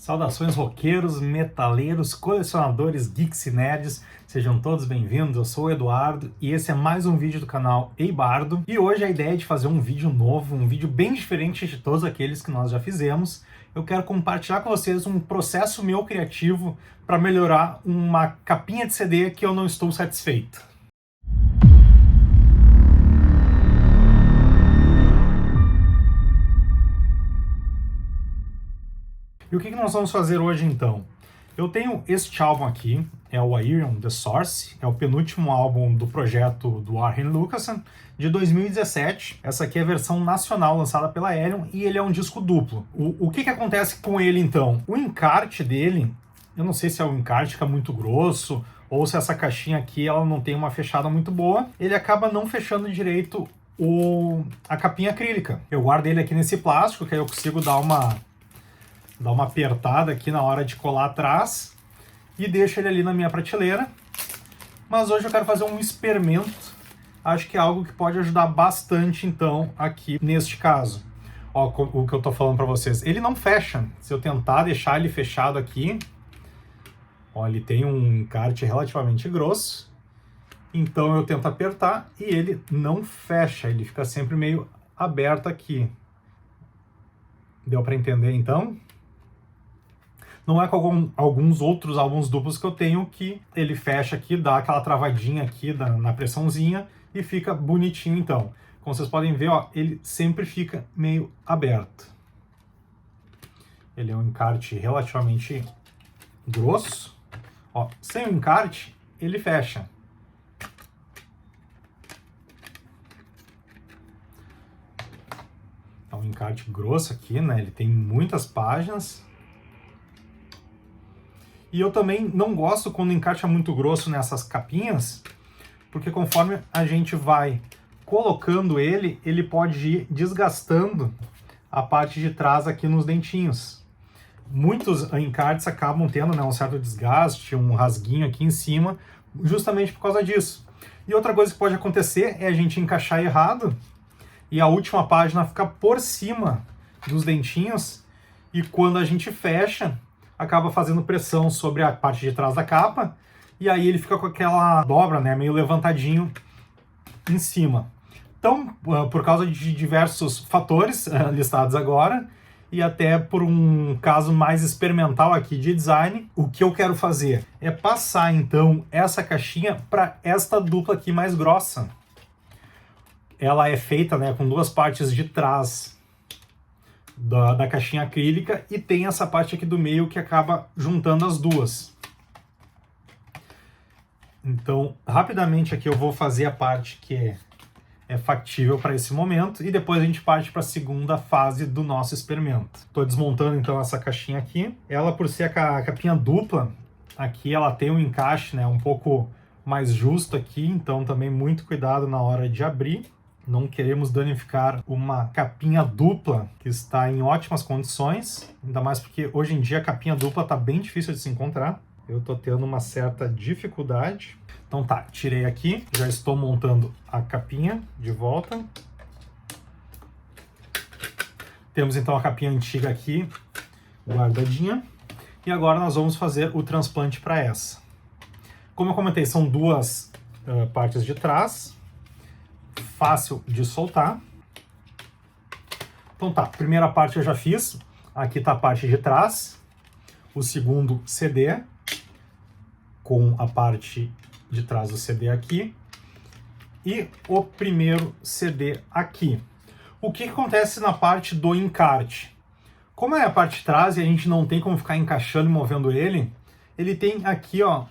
Saudações roqueiros, metaleiros, colecionadores, geeks e nerds, sejam todos bem-vindos, eu sou o Eduardo e esse é mais um vídeo do canal Ei Bardo. E hoje a ideia é de fazer um vídeo novo, um vídeo bem diferente de todos aqueles que nós já fizemos. Eu quero compartilhar com vocês um processo meu criativo para melhorar uma capinha de CD que eu não estou satisfeito. E o que nós vamos fazer hoje então? Eu tenho este álbum aqui, é o Aerion The Source, é o penúltimo álbum do projeto do Arjen Lucassen, de 2017. Essa aqui é a versão nacional lançada pela Aerion e ele é um disco duplo. O que acontece com ele então? O encarte dele, eu não sei se é o encarte que é muito grosso ou se essa caixinha aqui ela não tem uma fechada muito boa, ele acaba não fechando direito a capinha acrílica. Eu guardo ele aqui nesse plástico, que aí eu consigo dar uma apertada aqui na hora de colar atrás e deixo ele ali na minha prateleira. Mas hoje eu quero fazer um experimento, acho que é algo que pode ajudar bastante então aqui neste caso. Ó, o que eu tô falando para vocês, ele não fecha. Se eu tentar deixar ele fechado aqui, ó, ele tem um encarte relativamente grosso, então eu tento apertar e ele não fecha, ele fica sempre meio aberto aqui. Deu para entender então? Não é com alguns outros álbuns duplos que eu tenho que ele fecha aqui, dá aquela travadinha aqui na pressãozinha e fica bonitinho então. Como vocês podem ver, ó, ele sempre fica meio aberto. Ele é um encarte relativamente grosso. Ó, sem o encarte, ele fecha. É um encarte grosso aqui, né? Ele tem muitas páginas. E eu também não gosto quando o encarte é muito grosso nessas capinhas, porque conforme a gente vai colocando ele, ele pode ir desgastando a parte de trás aqui nos dentinhos. Muitos encartes acabam tendo, né, um certo desgaste, um rasguinho aqui em cima, justamente por causa disso. E outra coisa que pode acontecer é a gente encaixar errado e a última página ficar por cima dos dentinhos, e quando a gente fecha, acaba fazendo pressão sobre a parte de trás da capa, e aí ele fica com aquela dobra, né, meio levantadinho em cima. Então, por causa de diversos fatores listados agora, e até por um caso mais experimental aqui de design, o que eu quero fazer é passar, então, essa caixinha para esta dupla aqui mais grossa. Ela é feita, né, com duas partes de trás da caixinha acrílica e tem essa parte aqui do meio que acaba juntando as duas. Então, rapidamente aqui eu vou fazer a parte que é factível para esse momento e depois a gente parte para a segunda fase do nosso experimento. Estou desmontando então essa caixinha aqui. Ela, por ser a capinha dupla, aqui ela tem um encaixe, né, um pouco mais justo aqui, então também muito cuidado na hora de abrir. Não queremos danificar uma capinha dupla que está em ótimas condições, ainda mais porque hoje em dia a capinha dupla está bem difícil de se encontrar. Eu estou tendo uma certa dificuldade. Então tá, tirei aqui, já estou montando a capinha de volta. Temos então a capinha antiga aqui guardadinha. E agora nós vamos fazer o transplante para essa. Como eu comentei, são duas partes de trás. Fácil de soltar. Então tá, primeira parte eu já fiz. Aqui tá a parte de trás. O segundo CD, com a parte de trás do CD aqui. E o primeiro CD aqui. O que acontece na parte do encarte? Como é a parte de trás e a gente não tem como ficar encaixando e movendo ele, ele tem aqui, ó,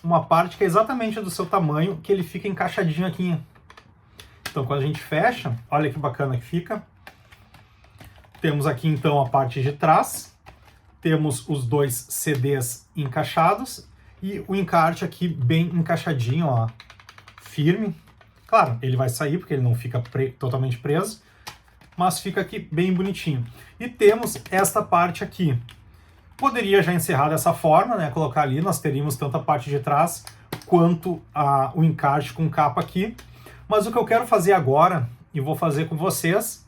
uma parte que é exatamente do seu tamanho, que ele fica encaixadinho aqui. Então, quando a gente fecha, olha que bacana que fica. Temos aqui, então, a parte de trás. Temos os dois CDs encaixados. E o encarte aqui bem encaixadinho, ó, firme. Claro, ele vai sair, porque ele não fica totalmente preso. Mas fica aqui bem bonitinho. E temos esta parte aqui. Poderia já encerrar dessa forma, né? Colocar ali, nós teríamos tanto a parte de trás quanto o encarte com capa aqui. Mas o que eu quero fazer agora, e vou fazer com vocês,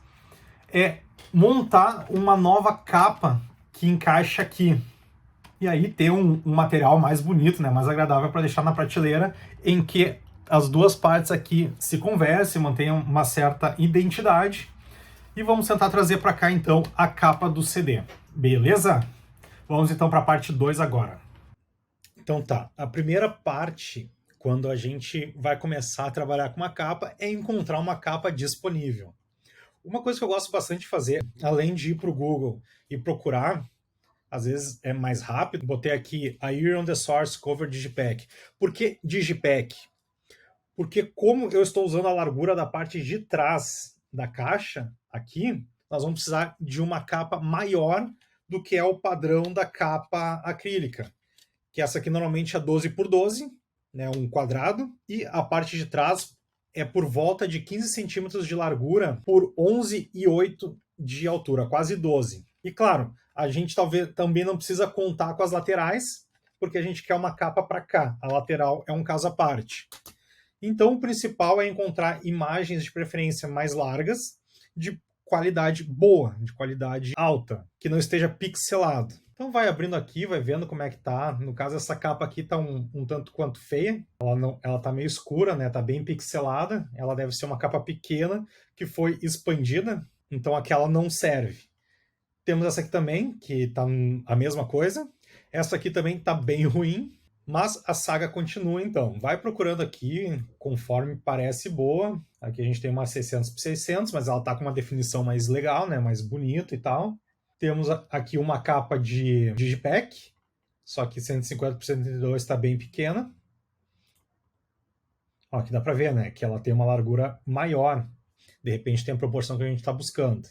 é montar uma nova capa que encaixa aqui. E aí ter um material mais bonito, né, mais agradável para deixar na prateleira, em que as duas partes aqui se conversem, mantenham uma certa identidade. E vamos tentar trazer para cá então a capa do CD, beleza? Vamos então para a parte 2 agora. Então tá, a primeira parte, quando a gente vai começar a trabalhar com uma capa, é encontrar uma capa disponível. Uma coisa que eu gosto bastante de fazer, além de ir para o Google e procurar, às vezes é mais rápido, botei aqui Iron The Source Cover Digipack. Por que Digipack? Porque como eu estou usando a largura da parte de trás da caixa, aqui, nós vamos precisar de uma capa maior do que é o padrão da capa acrílica. Que essa aqui normalmente é 12 por 12, né, um quadrado, e a parte de trás é por volta de 15 centímetros de largura por 11,8 de altura, quase 12. E claro, a gente talvez também não precisa contar com as laterais, porque a gente quer uma capa para cá. A lateral é um caso à parte. Então o principal é encontrar imagens de preferência mais largas, de qualidade boa, de qualidade alta, que não esteja pixelado. Então vai abrindo aqui, vai vendo como é que tá. No caso, essa capa aqui tá um tanto quanto feia. Ela tá meio escura, né? Tá bem pixelada. Ela deve ser uma capa pequena que foi expandida, então aquela não serve. Temos essa aqui também, que tá a mesma coisa. Essa aqui também tá bem ruim, mas a saga continua então. Vai procurando aqui, conforme parece boa. Aqui a gente tem uma 600 por 600, mas ela tá com uma definição mais legal, né? Mais bonito e tal. Temos aqui uma capa de Digipack, só que 150 por 132 está bem pequena. Ó, aqui dá para ver, né, que ela tem uma largura maior. De repente tem a proporção que a gente está buscando.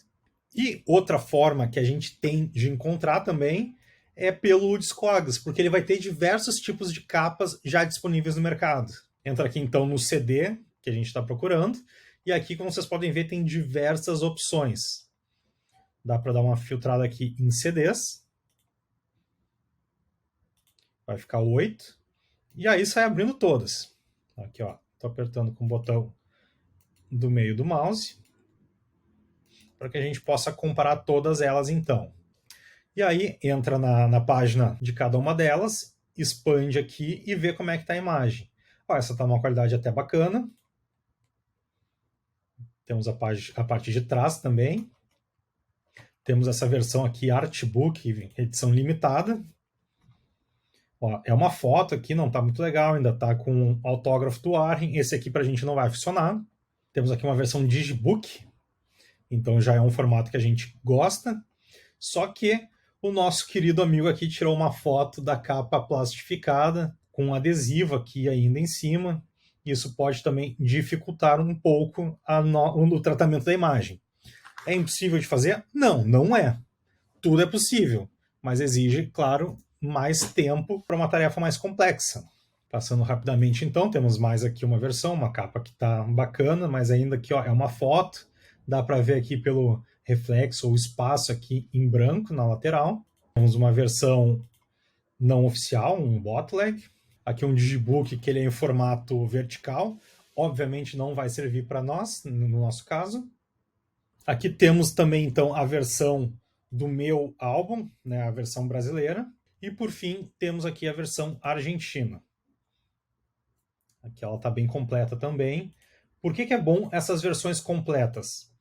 E outra forma que a gente tem de encontrar também é pelo Discogs, porque ele vai ter diversos tipos de capas já disponíveis no mercado. Entra aqui então no CD que a gente está procurando, e aqui, como vocês podem ver, tem diversas opções. Dá para dar uma filtrada aqui em CDs. Vai ficar 8. E aí sai abrindo todas. Aqui, ó. Estou apertando com o botão do meio do mouse, para que a gente possa comparar todas elas então. E aí entra na página de cada uma delas, expande aqui e vê como é que está a imagem. Ó, essa está numa qualidade até bacana. Temos a parte de trás também. Temos essa versão aqui, Artbook, edição limitada. Ó, é uma foto aqui, não está muito legal, ainda está com autógrafo do Arjen. Esse aqui para a gente não vai funcionar. Temos aqui uma versão Digibook, então já é um formato que a gente gosta. Só que o nosso querido amigo aqui tirou uma foto da capa plastificada, com um adesivo aqui ainda em cima. Isso pode também dificultar um pouco o tratamento da imagem. É impossível de fazer? Não, não é. Tudo é possível, mas exige, claro, mais tempo para uma tarefa mais complexa. Passando rapidamente então, temos mais aqui uma versão, uma capa que está bacana, mas ainda aqui ó, é uma foto. Dá para ver aqui pelo reflexo ou espaço aqui em branco na lateral. Temos uma versão não oficial, um bootleg. Aqui um Digibook que ele é em formato vertical. Obviamente não vai servir para nós, no nosso caso. Aqui temos também, então, a versão do meu álbum, né, a versão brasileira. E, por fim, temos aqui a versão argentina. Aqui ela está bem completa também. Por que é bom essas versões completas?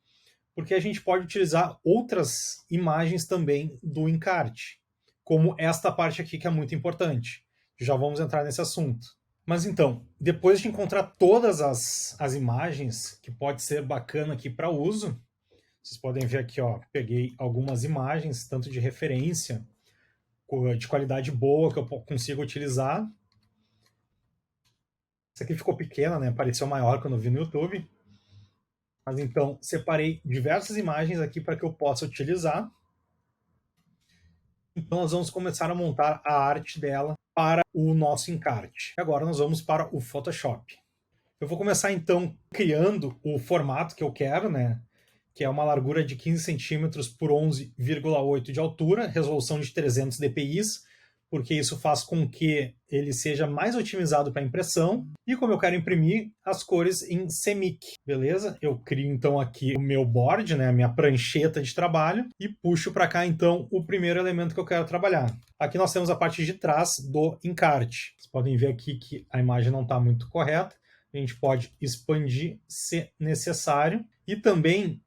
Porque a gente pode utilizar outras imagens também do encarte, como esta parte aqui que é muito importante. Já vamos entrar nesse assunto. Mas então, depois de encontrar todas as imagens, que pode ser bacana aqui para uso, vocês podem ver aqui, ó, peguei algumas imagens, tanto de referência, de qualidade boa, que eu consigo utilizar. Essa aqui ficou pequena, né? Pareceu maior quando eu vi no YouTube. Mas então, separei diversas imagens aqui para que eu possa utilizar. Então, nós vamos começar a montar a arte dela para o nosso encarte. Agora, nós vamos para o Photoshop. Eu vou começar, então, criando o formato que eu quero, né? Que é uma largura de 15 centímetros por 11,8 de altura, resolução de 300 dpi, porque isso faz com que ele seja mais otimizado para impressão. E como eu quero imprimir as cores em CMYK, beleza? Eu crio então aqui o meu board, né, a minha prancheta de trabalho, e puxo para cá então o primeiro elemento que eu quero trabalhar. Aqui nós temos a parte de trás do encarte. Vocês podem ver aqui que a imagem não está muito correta. A gente pode expandir se necessário. E também,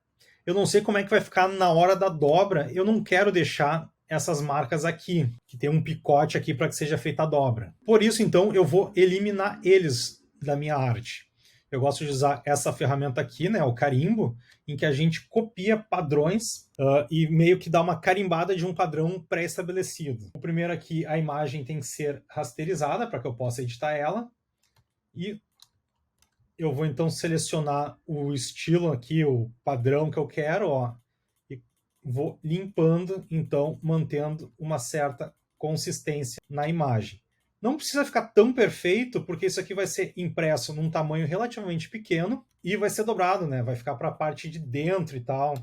eu não sei como é que vai ficar na hora da dobra, eu não quero deixar essas marcas aqui, que tem um picote aqui para que seja feita a dobra. Por isso, então, eu vou eliminar eles da minha arte. Eu gosto de usar essa ferramenta aqui, né, o carimbo, em que a gente copia padrões e meio que dá uma carimbada de um padrão pré-estabelecido. O primeiro aqui, a imagem tem que ser rasterizada para que eu possa editar ela. E eu vou então selecionar o estilo aqui, o padrão que eu quero, ó, e vou limpando, então mantendo uma certa consistência na imagem. Não precisa ficar tão perfeito, porque isso aqui vai ser impresso num tamanho relativamente pequeno e vai ser dobrado, né? Vai ficar para a parte de dentro e tal.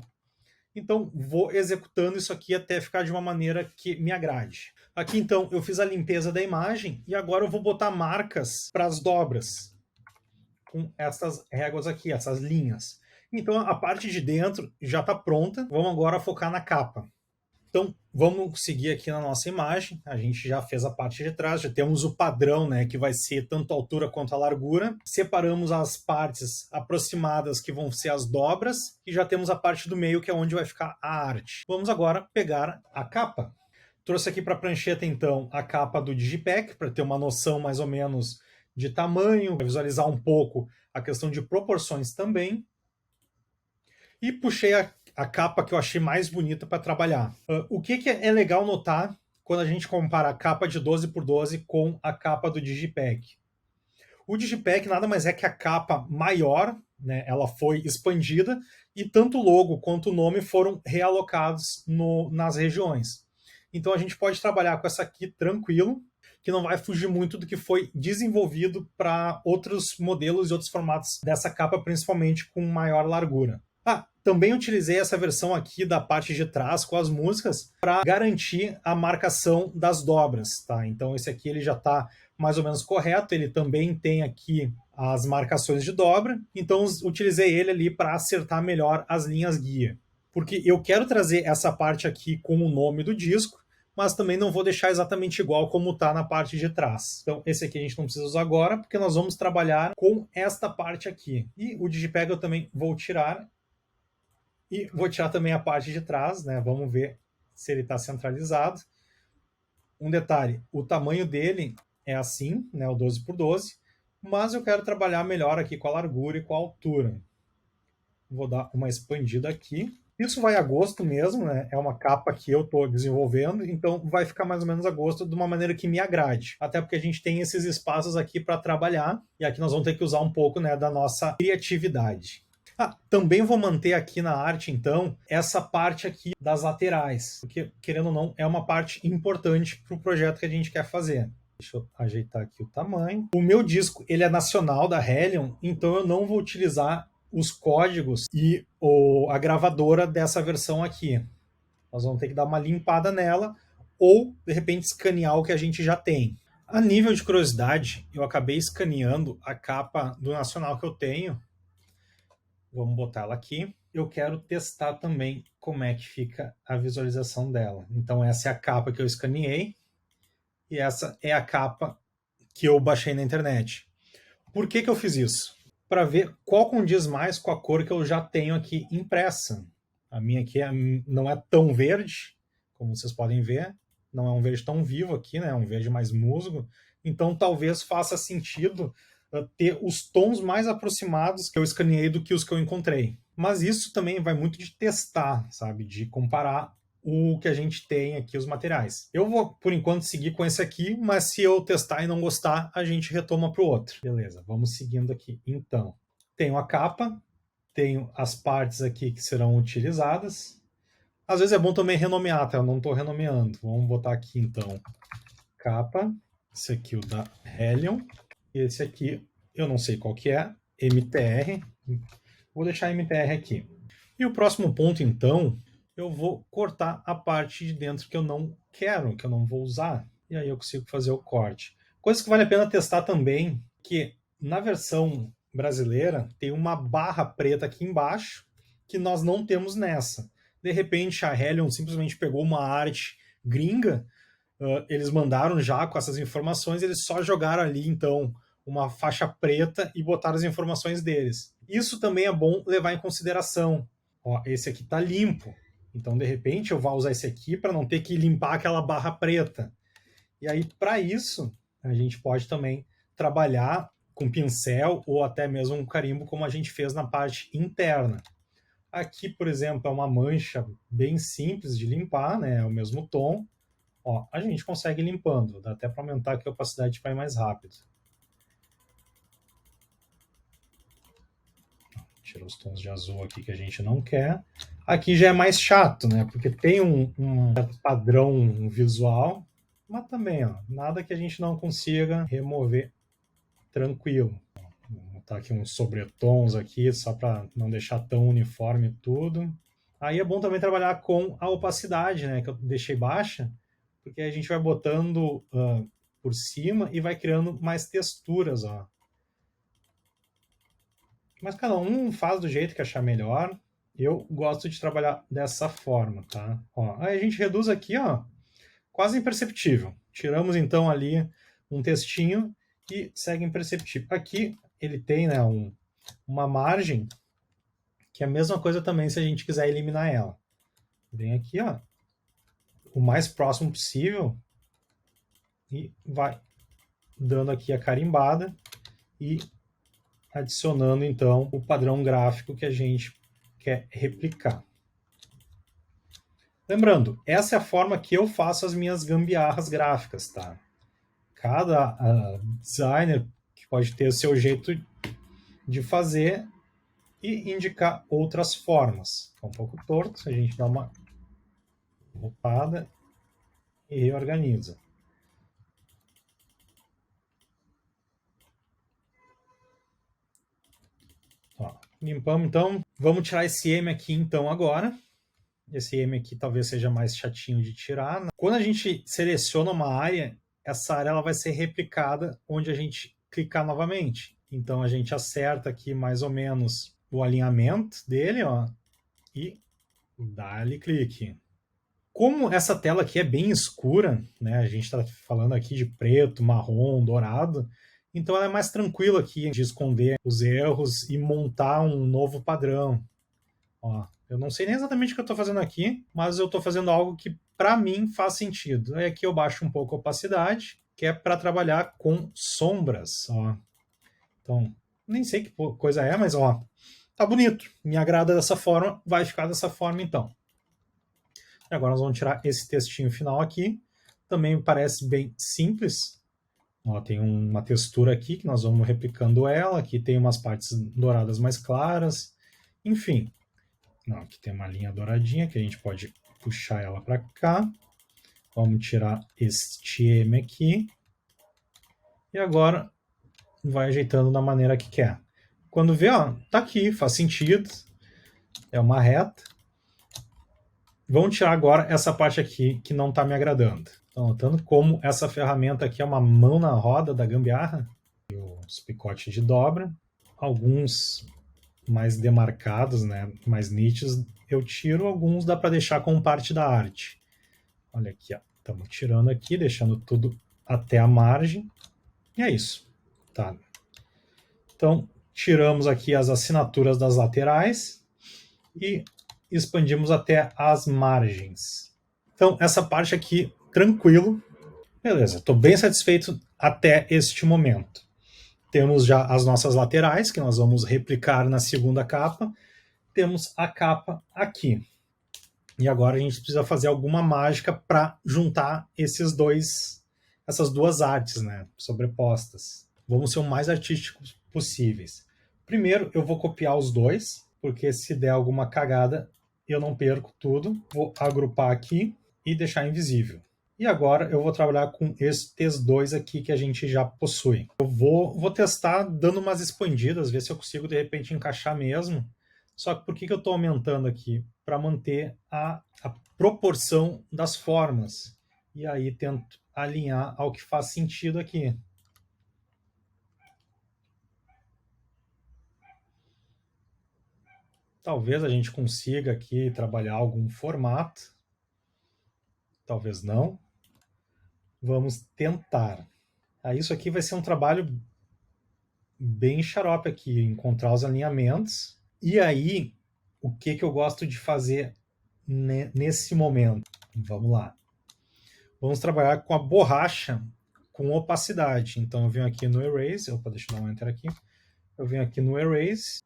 Então vou executando isso aqui até ficar de uma maneira que me agrade. Aqui então eu fiz a limpeza da imagem e agora eu vou botar marcas para as dobras com essas réguas aqui, essas linhas. Então a parte de dentro já está pronta. Vamos agora focar na capa. Então vamos seguir aqui na nossa imagem. A gente já fez a parte de trás, já temos o padrão, né, que vai ser tanto a altura quanto a largura. Separamos as partes aproximadas, que vão ser as dobras, e já temos a parte do meio, que é onde vai ficar a arte. Vamos agora pegar a capa. Trouxe aqui para a prancheta então a capa do Digipack, para ter uma noção mais ou menos de tamanho, visualizar um pouco a questão de proporções também. E puxei a capa que eu achei mais bonita para trabalhar. O que é legal notar quando a gente compara a capa de 12x12 com a capa do Digipack? O Digipack nada mais é que a capa maior, né, ela foi expandida e tanto o logo quanto o nome foram realocados nas regiões. Então a gente pode trabalhar com essa aqui tranquilo, que não vai fugir muito do que foi desenvolvido para outros modelos e outros formatos dessa capa, principalmente com maior largura. Também utilizei essa versão aqui da parte de trás com as músicas para garantir a marcação das dobras, tá? Então esse aqui ele já está mais ou menos correto, ele também tem aqui as marcações de dobra, então utilizei ele ali para acertar melhor as linhas guia. Porque eu quero trazer essa parte aqui com o nome do disco, mas também não vou deixar exatamente igual como está na parte de trás. Então esse aqui a gente não precisa usar agora, porque nós vamos trabalhar com esta parte aqui. E o Digipack eu também vou tirar. E vou tirar também a parte de trás, né? Vamos ver se ele está centralizado. Um detalhe, o tamanho dele é assim, né? O 12x12, mas eu quero trabalhar melhor aqui com a largura e com a altura. Vou dar uma expandida aqui. Isso vai a gosto mesmo, né? É uma capa que eu estou desenvolvendo, então vai ficar mais ou menos a gosto de uma maneira que me agrade. Até porque a gente tem esses espaços aqui para trabalhar, e aqui nós vamos ter que usar um pouco, né, da nossa criatividade. Também vou manter aqui na arte, então, essa parte aqui das laterais, porque, querendo ou não, é uma parte importante para o projeto que a gente quer fazer. Deixa eu ajeitar aqui o tamanho. O meu disco, ele é nacional da Helion, então eu não vou utilizar os códigos e a gravadora dessa versão aqui. Nós vamos ter que dar uma limpada nela, ou, de repente, escanear o que a gente já tem. A nível de curiosidade, eu acabei escaneando a capa do nacional que eu tenho. Vamos botar ela aqui. Eu quero testar também como é que fica a visualização dela. Então essa é a capa que eu escaneei e essa é a capa que eu baixei na internet. Por que eu fiz isso? Para ver qual condiz mais com a cor que eu já tenho aqui impressa. A minha aqui não é tão verde, como vocês podem ver. Não é um verde tão vivo aqui, né? É um verde mais musgo. Então talvez faça sentido ter os tons mais aproximados que eu escaneei do que os que eu encontrei. Mas isso também vai muito de testar, sabe? De comparar o que a gente tem aqui, os materiais. Eu vou, por enquanto, seguir com esse aqui, mas se eu testar e não gostar, a gente retoma para o outro. Beleza, vamos seguindo aqui. Então, tenho a capa, tenho as partes aqui que serão utilizadas. Às vezes é bom também renomear, tá? Eu não estou renomeando. Vamos botar aqui, então, capa. Esse aqui o da Helion. Esse aqui, eu não sei qual que é, MTR. Vou deixar MTR aqui. E o próximo ponto, então, eu vou cortar a parte de dentro que eu não quero, que eu não vou usar. e aí eu consigo fazer o corte. Coisa que vale a pena testar também, que na versão brasileira tem uma barra preta aqui embaixo, que nós não temos nessa. De repente a Helion simplesmente pegou uma arte gringa, eles mandaram já com essas informações, eles só jogaram ali então uma faixa preta e botaram as informações deles. Isso também é bom levar em consideração. Ó, esse aqui está limpo, então de repente eu vou usar esse aqui para não ter que limpar aquela barra preta. E aí, para isso, a gente pode também trabalhar com pincel ou até mesmo um carimbo, como a gente fez na parte interna. Aqui, por exemplo, é uma mancha bem simples de limpar, né? É o mesmo tom. Ó, a gente consegue limpando, dá até para aumentar aqui a opacidade para ir mais rápido. Tira os tons de azul aqui que a gente não quer. Aqui já é mais chato, né? Porque tem um padrão visual, mas também, ó, nada que a gente não consiga remover tranquilo. Vou botar aqui uns sobretons aqui, só para não deixar tão uniforme tudo. Aí é bom também trabalhar com a opacidade, né, que eu deixei baixa, porque a gente vai botando por cima e vai criando mais texturas, ó. Mas cada um faz do jeito que achar melhor. Eu gosto de trabalhar dessa forma, tá? Ó, aí a gente reduz aqui, ó, quase imperceptível. Tiramos então ali um textinho e segue imperceptível. Aqui ele tem, né, uma margem que é a mesma coisa também se a gente quiser eliminar ela. Vem aqui, ó, o mais próximo possível e vai dando aqui a carimbada e adicionando então o padrão gráfico que a gente quer replicar. Lembrando, essa é a forma que eu faço as minhas gambiarras gráficas, tá? Cada designer pode ter o seu jeito de fazer e indicar outras formas. Tá um pouco torto, a gente dá uma roupada e reorganiza. Ó, limpamos então. Vamos tirar esse M aqui então agora. Esse M aqui talvez seja mais chatinho de tirar, né? Quando a gente seleciona uma área, essa área ela vai ser replicada onde a gente clicar novamente. Então a gente acerta aqui mais ou menos o alinhamento dele, ó, e dá-lhe clique. Como essa tela aqui é bem escura, né, a gente está falando aqui de preto, marrom, dourado, então ela é mais tranquila aqui de esconder os erros e montar um novo padrão. Ó, eu não sei nem exatamente o que eu estou fazendo aqui, mas eu estou fazendo algo que para mim faz sentido. Aí aqui eu baixo um pouco a opacidade, que é para trabalhar com sombras. Ó. Então, nem sei que coisa é, mas ó, tá bonito. Me agrada dessa forma, vai ficar dessa forma então. E agora nós vamos tirar esse textinho final aqui. Também me parece bem simples. Ó, tem uma textura aqui que nós vamos replicando ela. Aqui tem umas partes douradas mais claras. Enfim, não, aqui tem uma linha douradinha que a gente pode puxar ela para cá. Vamos tirar este M aqui. E agora vai ajeitando da maneira que quer. Quando vê, ó, tá aqui, faz sentido. É uma reta. Vamos tirar agora essa parte aqui que não está me agradando. Estão notando como essa ferramenta aqui é uma mão na roda da gambiarra? Os picotes de dobra. Alguns mais demarcados, né, mais nítidos, eu tiro. Alguns dá para deixar como parte da arte. Olha aqui, ó. Estamos tirando aqui, deixando tudo até a margem. E é isso. Tá. Então, tiramos aqui as assinaturas das laterais e expandimos até as margens. Então, essa parte aqui, tranquilo. Beleza, estou bem satisfeito até este momento. Temos já as nossas laterais, que nós vamos replicar na segunda capa. Temos a capa aqui. E agora a gente precisa fazer alguma mágica para juntar essas duas artes, né, sobrepostas. Vamos ser o mais artísticos possíveis. Primeiro, eu vou copiar os dois, porque se der alguma cagada, eu não perco tudo. Vou agrupar aqui e deixar invisível. E agora eu vou trabalhar com estes dois aqui que a gente já possui. Eu vou testar dando umas expandidas, ver se eu consigo de repente encaixar mesmo. Só que por que eu estou aumentando aqui? Para manter a proporção das formas. e aí tento alinhar ao que faz sentido aqui. Talvez a gente consiga aqui trabalhar algum formato, talvez não. Vamos tentar. Isso aqui vai ser um trabalho bem xarope aqui, encontrar os alinhamentos. E aí, o que eu gosto de fazer nesse momento? Vamos lá. Vamos trabalhar com a borracha com opacidade. Então eu venho aqui no Erase, deixa eu dar um Enter aqui. Eu venho aqui no Erase,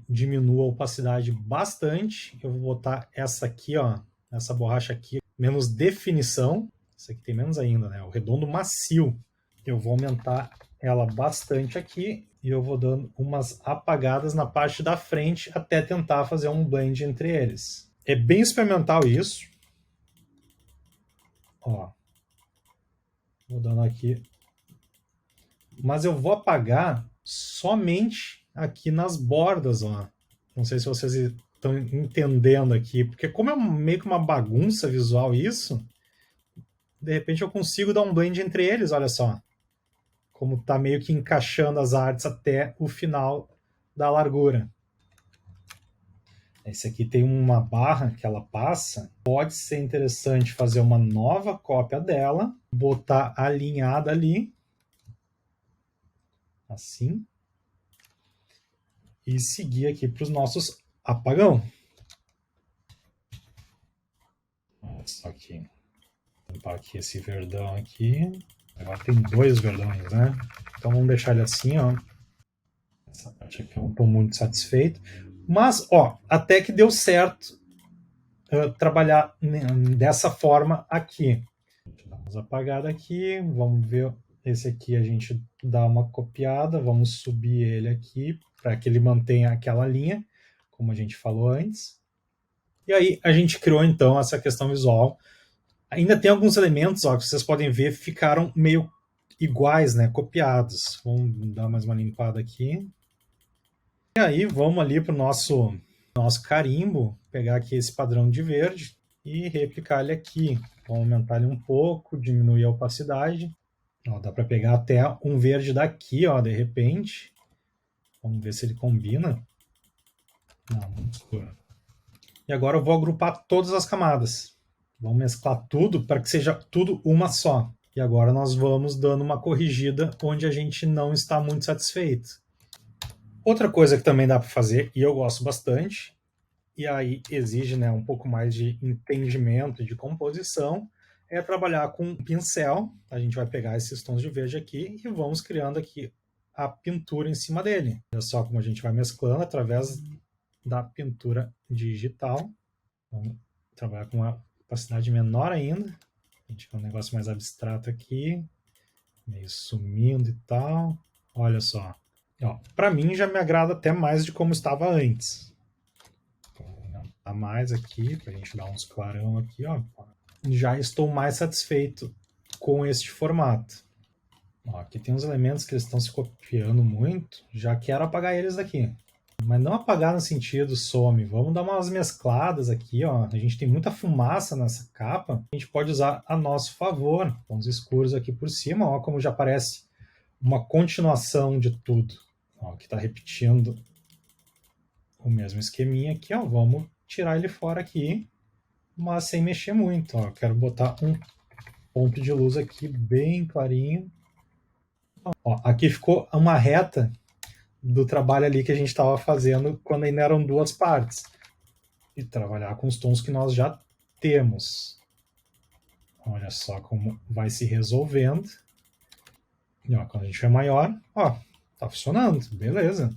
diminuo a opacidade bastante. Eu vou botar essa aqui, essa borracha aqui, menos definição. Essa aqui tem menos ainda, né? O redondo macio. Eu vou aumentar ela bastante aqui e eu vou dando umas apagadas na parte da frente até tentar fazer um blend entre eles. É bem experimental isso. Ó, vou dando aqui. Mas eu vou apagar somente aqui nas bordas, ó. Não sei se vocês estão entendendo aqui, porque como é meio que uma bagunça visual isso, de repente eu consigo dar um blend entre eles, olha só. Como tá meio que encaixando as artes até o final da largura. Esse aqui tem uma barra que ela passa. Pode ser interessante fazer uma nova cópia dela, botar alinhada ali, assim, e seguir aqui para os nossos apagão. Só aqui, vou limpar aqui esse verdão aqui. Agora tem dois verdões, né? Então vamos deixar ele assim, ó. Essa parte aqui eu não estou muito satisfeito. Mas, ó, até que deu certo trabalhar dessa forma aqui. Deixa eu dar uma apagada aqui. Vamos ver esse aqui, a gente dá uma copiada. Vamos subir ele aqui para que ele mantenha aquela linha, como a gente falou antes. E aí a gente criou, então, essa questão visual. Ainda tem alguns elementos, ó, que vocês podem ver, ficaram meio iguais, né, copiados. Vamos dar mais uma limpada aqui. E aí vamos ali para o nosso carimbo, pegar aqui esse padrão de verde e replicar ele aqui. Vamos aumentar ele um pouco, diminuir a opacidade. Ó, dá para pegar até um verde daqui, ó, de repente. Vamos ver se ele combina. Não, muito escuro. E agora eu vou agrupar todas as camadas. Vamos mesclar tudo para que seja tudo uma só. E agora nós vamos dando uma corrigida onde a gente não está muito satisfeito. Outra coisa que também dá para fazer, e eu gosto bastante, e aí exige, né, um pouco mais de entendimento de composição, é trabalhar com um pincel. A gente vai pegar esses tons de verde aqui e vamos criando aqui a pintura em cima dele. Olha só como a gente vai mesclando através da pintura digital. Vamos trabalhar com uma opacidade menor ainda. A gente tem um negócio mais abstrato aqui, meio sumindo e tal. Olha só. Para mim já me agrada até mais de como estava antes. Vou aumentar mais aqui, para a gente dar uns clarão aqui. Ó. Já estou mais satisfeito com este formato. Ó, aqui tem uns elementos que eles estão se copiando muito. Já quero apagar eles daqui. Mas não apagar no sentido some. Vamos dar umas mescladas aqui. Ó. A gente tem muita fumaça nessa capa. A gente pode usar a nosso favor. Uns escuros aqui por cima. Ó, como já aparece uma continuação de tudo. Ó, que está repetindo o mesmo esqueminha aqui. Ó. Vamos tirar ele fora aqui, mas sem mexer muito. Ó. Quero botar um ponto de luz aqui bem clarinho. Ó, aqui ficou uma reta do trabalho ali que a gente estava fazendo quando ainda eram duas partes. E trabalhar com os tons que nós já temos. Olha só como vai se resolvendo. E, ó, quando a gente é maior, ó, tá funcionando, beleza.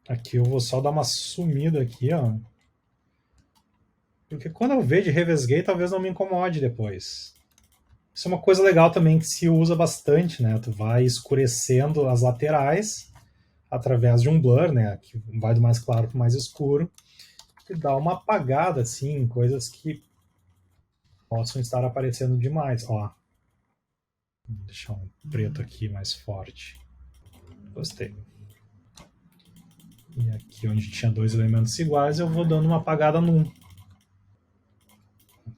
Aqui eu vou só dar uma sumida aqui, ó. Porque quando eu ver de revesguei, talvez não me incomode depois. Isso é uma coisa legal também que se usa bastante, né? Tu vai escurecendo as laterais através de um blur, né? Que vai do mais claro para o mais escuro. E dá uma apagada, assim, em coisas que possam estar aparecendo demais. Ó. Vou deixar um preto aqui mais forte. Gostei. E aqui onde tinha dois elementos iguais, eu vou dando uma apagada num.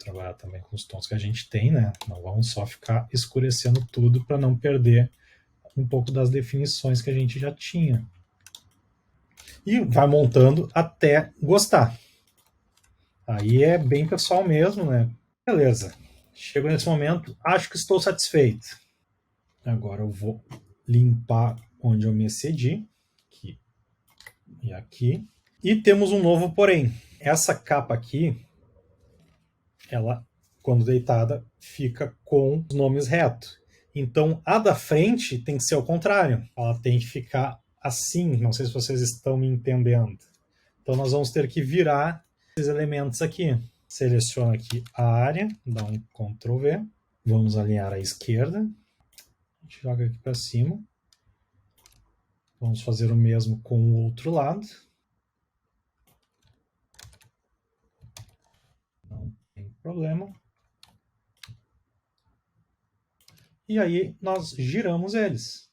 trabalhar também com os tons que a gente tem, né? Não vamos só ficar escurecendo tudo para não perder um pouco das definições que a gente já tinha. E vai montando até gostar. Aí é bem pessoal mesmo, né? Beleza. Chego nesse momento, acho que estou satisfeito. Agora eu vou limpar onde eu me excedi, aqui e aqui. E temos um novo porém. Essa capa aqui, ela, quando deitada, fica com os nomes retos. Então, a da frente tem que ser o contrário. Ela tem que ficar assim. Não sei se vocês estão me entendendo. Então, nós vamos ter que virar esses elementos aqui. Seleciono aqui a área, dá um Ctrl V. Vamos alinhar à esquerda. A gente joga aqui para cima. Vamos fazer o mesmo com o outro lado. Não tem problema. E aí nós giramos eles.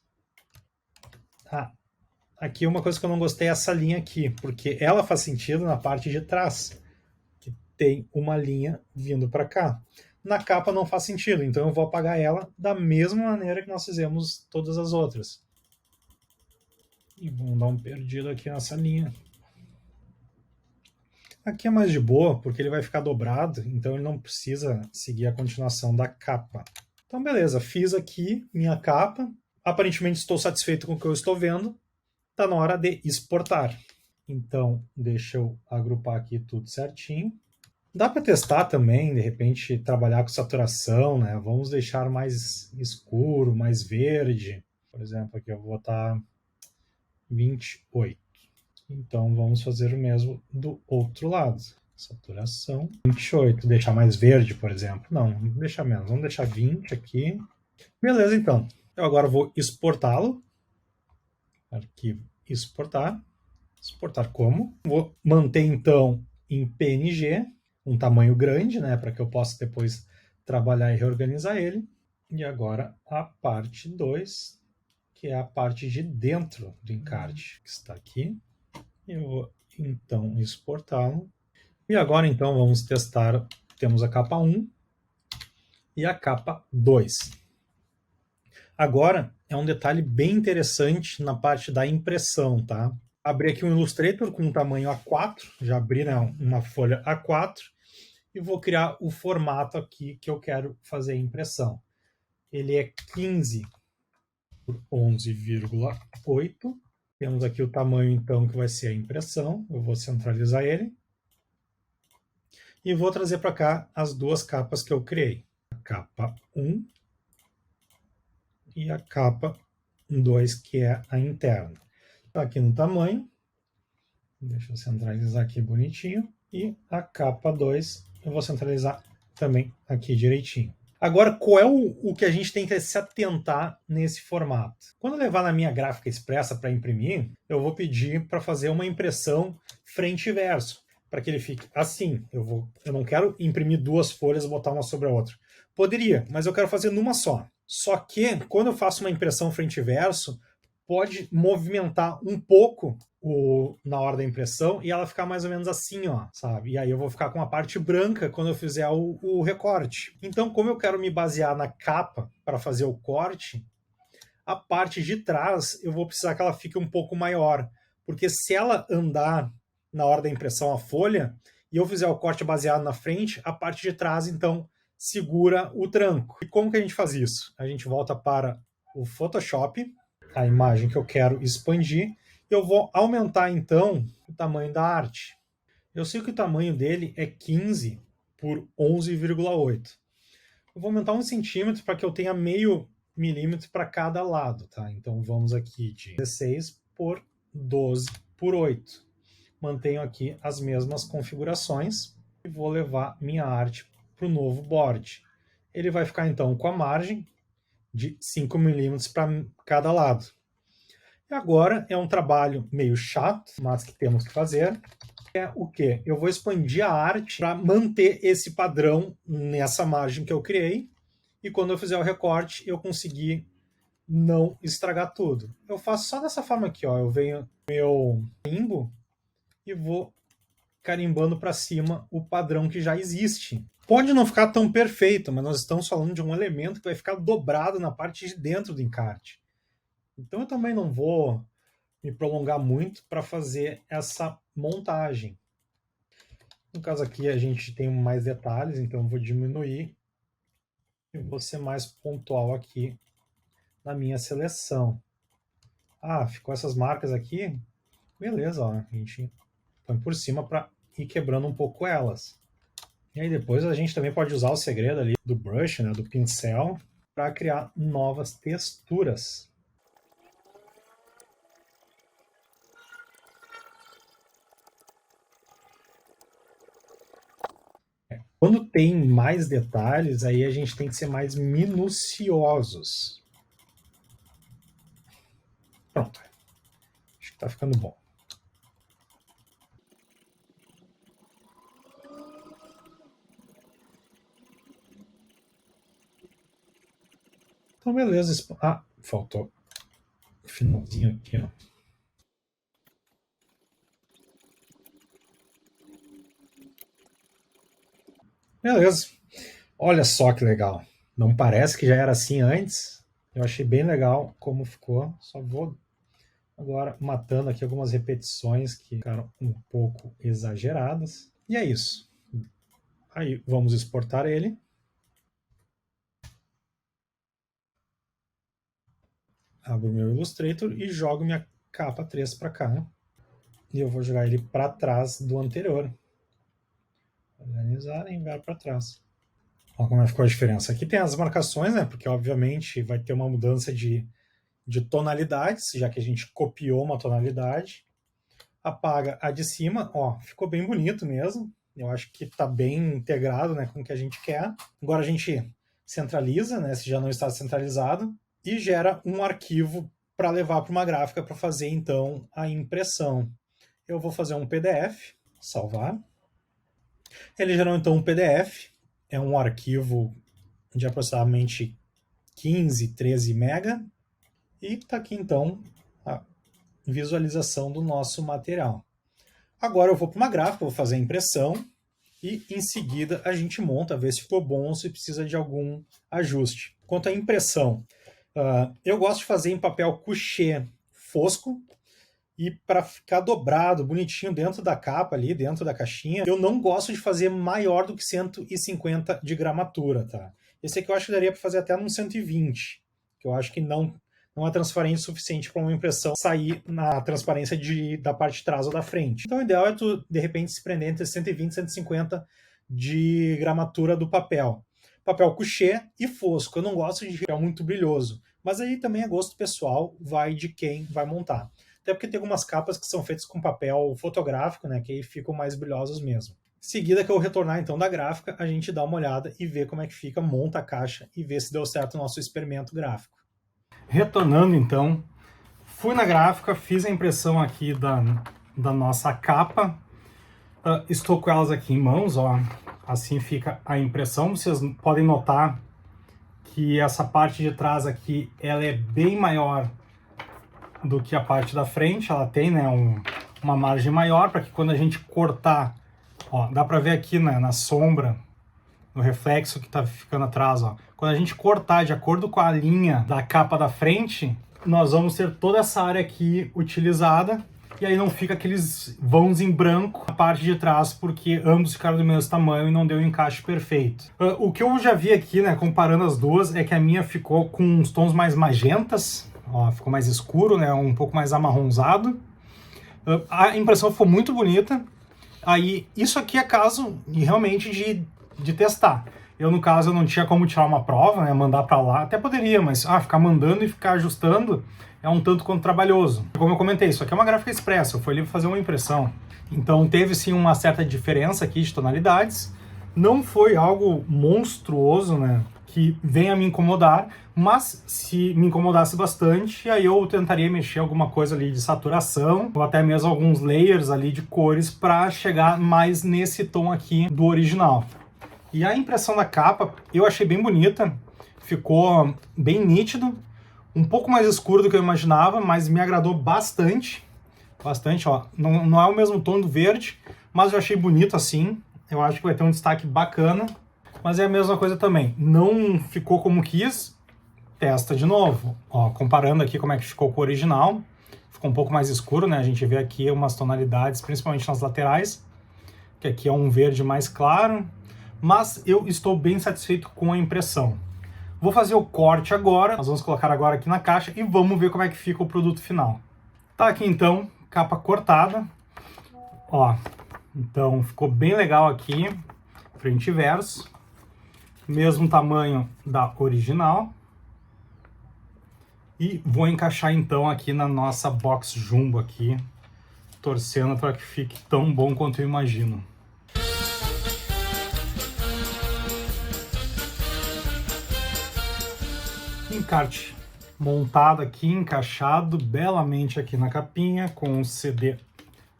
Aqui uma coisa que eu não gostei é essa linha aqui, porque ela faz sentido na parte de trás, que tem uma linha vindo para cá. Na capa não faz sentido, então eu vou apagar ela da mesma maneira que nós fizemos todas as outras. E vamos dar um perdido aqui nessa linha. Aqui é mais de boa, porque ele vai ficar dobrado, então ele não precisa seguir a continuação da capa. Então beleza, fiz aqui minha capa. Aparentemente estou satisfeito com o que eu estou vendo. Está na hora de exportar. Então, deixa eu agrupar aqui tudo certinho. Dá para testar também, de repente, trabalhar com saturação, né? Vamos deixar mais escuro, mais verde. Por exemplo, aqui eu vou botar 28. Então, vamos fazer o mesmo do outro lado. Saturação, 28. Deixar mais verde, por exemplo. Não, deixar menos. Vamos deixar 20 aqui. Beleza, então. Eu agora vou exportá-lo. Arquivo exportar. Exportar como. Vou manter então em PNG, um tamanho grande, né, para que eu possa depois trabalhar e reorganizar ele. E agora a parte 2, que é a parte de dentro do encarte, que está aqui. Eu vou então exportá-lo. E agora então vamos testar. Temos a capa 1 e a capa 2. Agora é um detalhe bem interessante na parte da impressão, tá? Abri aqui um Illustrator com um tamanho A4, já abri, né, uma folha A4 e vou criar o formato aqui que eu quero fazer a impressão. Ele é 15 por 11,8. Temos aqui o tamanho então que vai ser a impressão. Eu vou centralizar ele. E vou trazer para cá as duas capas que eu criei. A capa 1 e a capa 2, que é a interna. Está aqui no tamanho. Deixa eu centralizar aqui bonitinho. E a capa 2 eu vou centralizar também aqui direitinho. Agora, qual é o que a gente tem que se atentar nesse formato? Quando eu levar na minha gráfica expressa para imprimir, eu vou pedir para fazer uma impressão frente e verso, para que ele fique assim. Eu não quero imprimir duas folhas e botar uma sobre a outra. Poderia, mas eu quero fazer numa só. Só que, quando eu faço uma impressão frente e verso, pode movimentar um pouco na hora da impressão e ela ficar mais ou menos assim, ó, sabe? E aí eu vou ficar com a parte branca quando eu fizer o recorte. Então, como eu quero me basear na capa para fazer o corte, a parte de trás eu vou precisar que ela fique um pouco maior, porque se ela andar na hora da impressão a folha e eu fizer o corte baseado na frente, a parte de trás, então, segura o tranco. E como que a gente faz isso? A gente volta para o Photoshop, a imagem que eu quero expandir, eu vou aumentar então o tamanho da arte. Eu sei que o tamanho dele é 15 por 11,8. Eu vou aumentar 1 centímetro para que eu tenha meio milímetro para cada lado, tá? Então vamos aqui de 16 por 12 por 8. Mantenho aqui as mesmas configurações e vou levar minha arte para o novo board. Ele vai ficar então com a margem de 5 milímetros para cada lado. E agora é um trabalho meio chato, mas que temos que fazer. É o quê? Eu vou expandir a arte para manter esse padrão nessa margem que eu criei. E quando eu fizer o recorte, eu conseguir não estragar tudo. Eu faço só dessa forma aqui, ó. Eu venho no meu limbo e vou carimbando para cima o padrão que já existe. Pode não ficar tão perfeito, mas nós estamos falando de um elemento que vai ficar dobrado na parte de dentro do encarte. Então eu também não vou me prolongar muito para fazer essa montagem. No caso aqui a gente tem mais detalhes, então eu vou diminuir e vou ser mais pontual aqui na minha seleção. Ah, ficou essas marcas aqui? Beleza, ó, a gente põe por cima para ir quebrando um pouco elas. E aí depois a gente também pode usar o segredo ali do brush, né, do pincel, para criar novas texturas. Quando tem mais detalhes, aí a gente tem que ser mais minuciosos. Pronto. Acho que tá ficando bom. Então, beleza. Ah, faltou o finalzinho aqui, ó. Beleza. Olha só que legal. Não parece que já era assim antes. Eu achei bem legal como ficou. Só vou agora matando aqui algumas repetições que ficaram um pouco exageradas. E é isso. Aí vamos exportar ele. Abro o meu Illustrator e jogo minha capa 3 para cá. E eu vou jogar ele para trás do anterior. Organizar e enviar para trás. Olha como ficou a diferença. Aqui tem as marcações, né? Porque obviamente vai ter uma mudança de tonalidades, já que a gente copiou uma tonalidade. Apaga a de cima, ó, ficou bem bonito mesmo. Eu acho que está bem integrado, né, com o que a gente quer. Agora a gente centraliza, né, se já não está centralizado, e gera um arquivo para levar para uma gráfica para fazer então a impressão. Eu vou fazer um PDF, salvar. Ele gerou então um PDF, é um arquivo de aproximadamente 15, 13 mega, e está aqui então a visualização do nosso material. Agora eu vou para uma gráfica, vou fazer a impressão e em seguida a gente monta, ver se ficou bom ou se precisa de algum ajuste. Quanto à impressão, eu gosto de fazer em papel couché fosco e para ficar dobrado, bonitinho dentro da capa ali, dentro da caixinha, eu não gosto de fazer maior do que 150 de gramatura, tá? Esse aqui eu acho que daria para fazer até num 120, que eu acho que não é transparente o suficiente para uma impressão sair na transparência da parte de trás ou da frente. Então o ideal é tu, de repente, se prender entre 120 e 150 de gramatura do papel. Papel couché e fosco. Eu não gosto de papel muito brilhoso, mas aí também é gosto pessoal, vai de quem vai montar. Até porque tem algumas capas que são feitas com papel fotográfico, né, que aí ficam mais brilhosos mesmo. Em seguida que eu retornar então da gráfica, a gente dá uma olhada e vê como é que fica, monta a caixa e vê se deu certo o nosso experimento gráfico. Retornando então, fui na gráfica, fiz a impressão aqui da nossa capa, estou com elas aqui em mãos, ó, assim fica a impressão. Vocês podem notar que essa parte de trás aqui, ela é bem maior do que a parte da frente, ela tem, né, uma margem maior para que quando a gente cortar, ó, dá para ver aqui, né, na sombra, no reflexo que está ficando atrás, ó. Quando a gente cortar de acordo com a linha da capa da frente, nós vamos ter toda essa área aqui utilizada, e aí não fica aqueles vãos em branco na parte de trás, porque ambos ficaram do mesmo tamanho e não deu o encaixe perfeito. O que eu já vi aqui, né, comparando as duas, é que a minha ficou com uns tons mais magentas, ó, ficou mais escuro, né, um pouco mais amarronzado. A impressão ficou muito bonita. Aí, isso aqui é caso realmente de testar. Eu, no caso, eu não tinha como tirar uma prova, né, mandar para lá, até poderia, mas ficar mandando e ficar ajustando é um tanto quanto trabalhoso. Como eu comentei, isso aqui é uma gráfica expressa, eu fui ali fazer uma impressão. Então teve sim uma certa diferença aqui de tonalidades, não foi algo monstruoso, né, que venha me incomodar, mas se me incomodasse bastante, aí eu tentaria mexer alguma coisa ali de saturação, ou até mesmo alguns layers ali de cores para chegar mais nesse tom aqui do original. E a impressão da capa eu achei bem bonita, ficou bem nítido, um pouco mais escuro do que eu imaginava, mas me agradou bastante. Bastante, ó. Não é o mesmo tom do verde, mas eu achei bonito assim. Eu acho que vai ter um destaque bacana, mas é a mesma coisa também. Não ficou como quis, testa de novo. Ó, comparando aqui como é que ficou com o original, ficou um pouco mais escuro, né? A gente vê aqui umas tonalidades, principalmente nas laterais, que aqui é um verde mais claro, mas eu estou bem satisfeito com a impressão. Vou fazer o corte agora, nós vamos colocar agora aqui na caixa e vamos ver como é que fica o produto final. Tá aqui então, capa cortada, ó, então ficou bem legal aqui, frente e verso, mesmo tamanho da original. E vou encaixar então aqui na nossa box jumbo aqui, torcendo para que fique tão bom quanto eu imagino. Encarte montado aqui, encaixado belamente aqui na capinha, com o CD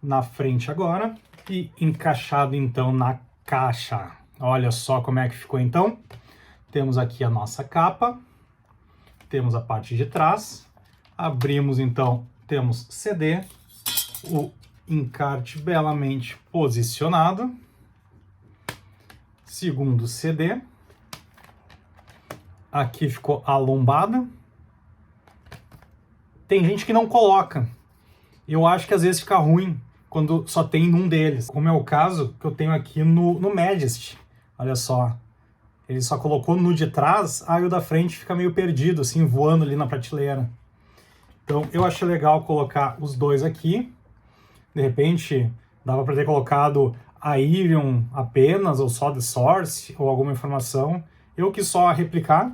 na frente agora. E encaixado então na caixa. Olha só como é que ficou então. Temos aqui a nossa capa, temos a parte de trás, abrimos então, temos CD, o encarte belamente posicionado, segundo CD, aqui ficou a lombada. Tem gente que não coloca, eu acho que às vezes fica ruim quando só tem um deles, como é o caso que eu tenho aqui no Majesty. Olha só, ele só colocou no de trás, aí o da frente fica meio perdido, assim, voando ali na prateleira. Então eu achei legal colocar os dois aqui. De repente dava para ter colocado a Irion apenas, ou só The Source, ou alguma informação. Eu quis só replicar,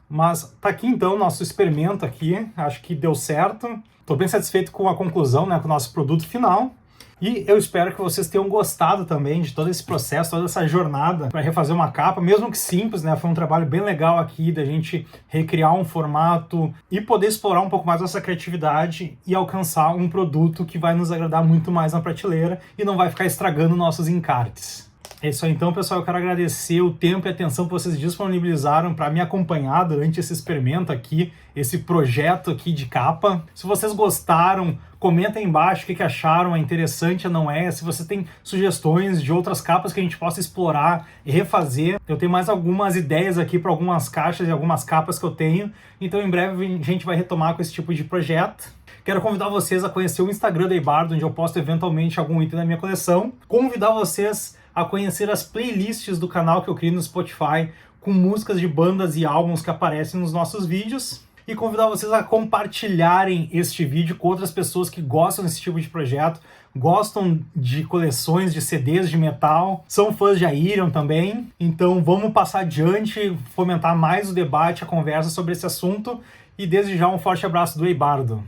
mas tá aqui então nosso experimento aqui, acho que deu certo. Estou bem satisfeito com a conclusão, né, com o nosso produto final. E eu espero que vocês tenham gostado também de todo esse processo, toda essa jornada para refazer uma capa, mesmo que simples, né? Foi um trabalho bem legal aqui da gente recriar um formato e poder explorar um pouco mais nossa criatividade e alcançar um produto que vai nos agradar muito mais na prateleira e não vai ficar estragando nossos encartes. É isso aí então, pessoal, eu quero agradecer o tempo e a atenção que vocês disponibilizaram para me acompanhar durante esse experimento aqui, esse projeto aqui de capa. Se vocês gostaram, comenta aí embaixo o que acharam, é interessante ou não é, se você tem sugestões de outras capas que a gente possa explorar e refazer. Eu tenho mais algumas ideias aqui para algumas caixas e algumas capas que eu tenho, então em breve a gente vai retomar com esse tipo de projeto. Quero convidar vocês a conhecer o Instagram da Eibardo, onde eu posto eventualmente algum item da minha coleção. Convidar vocês a conhecer as playlists do canal que eu criei no Spotify, com músicas de bandas e álbuns que aparecem nos nossos vídeos. E convidar vocês a compartilharem este vídeo com outras pessoas que gostam desse tipo de projeto, gostam de coleções de CDs de metal, são fãs de Irion também. Então vamos passar adiante, fomentar mais o debate, a conversa sobre esse assunto. E desde já um forte abraço do Eibardo.